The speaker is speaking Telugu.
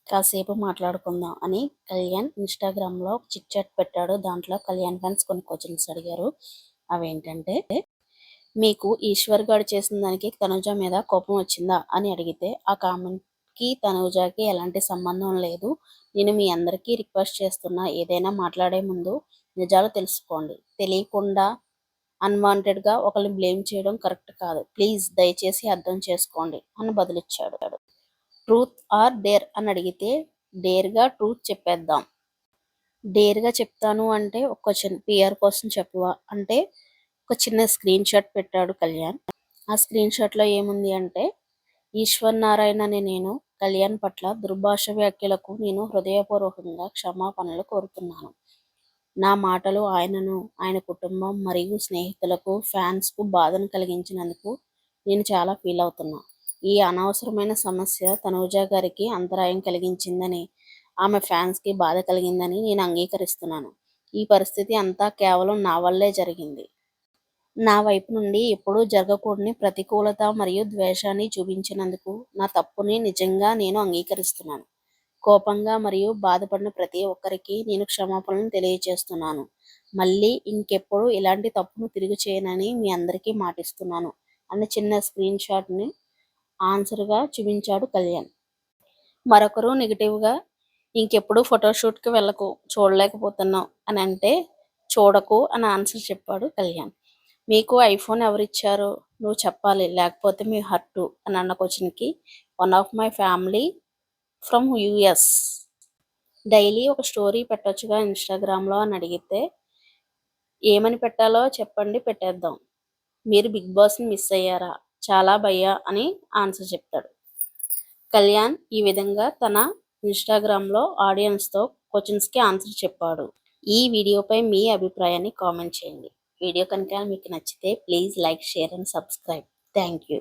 కాసేపు మాట్లాడుకుందాం అని కళ్యాణ్ ఇన్‌స్టాగ్రామ్‌లో ఒక చిట్ చాట్ పెట్టాడు. దాంట్లో కళ్యాణ్ ఫ్యాన్స్ కొన్ని క్వెషన్స్ అడిగారు. అవేంటంటే, మీకు ఈశ్వర్ గాడు చేసిన దానికి తనుజ మీద కోపం వచ్చిందా అని అడిగితే, ఆ కామెంట్‌కి తనుజకి ఎలాంటి సంబంధం లేదు. నేను మీ అందరికీ రిక్వెస్ట్ చేస్తున్నా, ఏదైనా మాట్లాడే ముందు నిజాలు తెలుసుకోండి. తెలియకుండా అన్‌వాంటెడ్‌గా ఒకళ్ళని బ్లేమ్ చేయడం కరెక్ట్ కాదు. ప్లీజ్ దయచేసి అర్థం చేసుకోండి అని బదులిచ్చాడు. ట్రూత్ ఆర్ డేర్ అని అడిగితే, డేర్‌గా ట్రూత్ చెప్పేద్దాం. డేర్‌గా చెప్తాను అంటే ఒక క్వశ్చన్ పీఆర్ కోసం చెప్పవా అంటే ఒక చిన్న స్క్రీన్ షాట్ పెట్టాడు కళ్యాణ్. ఆ స్క్రీన్ షాట్‌లో ఏముంది అంటే, ఈశ్వర్ నారాయణ అనే నేను కళ్యాణ్ పట్ల దుర్భాష వ్యాఖ్యలకు నేను హృదయపూర్వకంగా క్షమాపణలు కోరుతున్నాను. నా మాటలు ఆయనను, ఆయన కుటుంబం మరియు స్నేహితులకు, ఫ్యాన్స్‌కు బాధను కలిగించినందుకు నేను చాలా ఫీల్ అవుతున్నా. ఈ అనవసరమైన సమస్య తనూజ గారికి అంతరాయం కలిగించిందని, ఆమె ఫ్యాన్స్‌కి బాధ కలిగిందని నేను అంగీకరిస్తున్నాను. ఈ పరిస్థితి అంతా కేవలం నా వల్లే జరిగింది. నా వైపు నుండి ఎప్పుడూ జరగకూడని ప్రతికూలత మరియు ద్వేషాన్ని చూపించినందుకు నా తప్పుని నిజంగా నేను అంగీకరిస్తున్నాను. కోపంగా మరియు బాధపడిన ప్రతి ఒక్కరికి నేను క్షమాపణలు తెలియజేస్తున్నాను. మళ్ళీ ఇంకెప్పుడు ఇలాంటి తప్పును తిరిగి చేయనని మీ అందరికీ మాటిస్తున్నాను అన్న చిన్న స్క్రీన్ షాట్‌ని ఆన్సర్‌గా చూపించాడు కళ్యాణ్. మరొకరు నెగెటివ్‌గా ఇంకెప్పుడు ఫోటోషూట్‌కి వెళ్ళకు, చూడలేకపోతున్నాం అని అంటే, చూడకు అని ఆన్సర్ చెప్పాడు కళ్యాణ్. మీకు ఐఫోన్ ఎవరిచ్చారు? నువ్వు చెప్పాలి, లేకపోతే మీ హర్టు అని అన్న క్వశ్చన్‌కి, one of my family from US. Daily ఒక స్టోరీ పెట్టొచ్చుగా ఇన్‌స్టాగ్రామ్‌లో అని అడిగితే, ఏమని పెట్టాలో చెప్పండి పెట్టేద్దాం. మీరు బిగ్ బాస్‌ని మిస్ అయ్యారా? చాలా భయ్యా అని ఆన్సర్ చెప్తాడు. కళ్యాణ్ ఈ విధంగా తన ఇన్‌స్టాగ్రామ్‌లో ఆడియన్స్‌తో క్వెషన్స్‌కి ఆన్సర్ చెప్పాడు. ఈ వీడియోపై మీ అభిప్రాయాన్ని కామెంట్ చేయండి. వీడియో కనుక మీకు నచ్చితే please like, share and subscribe. Thank you.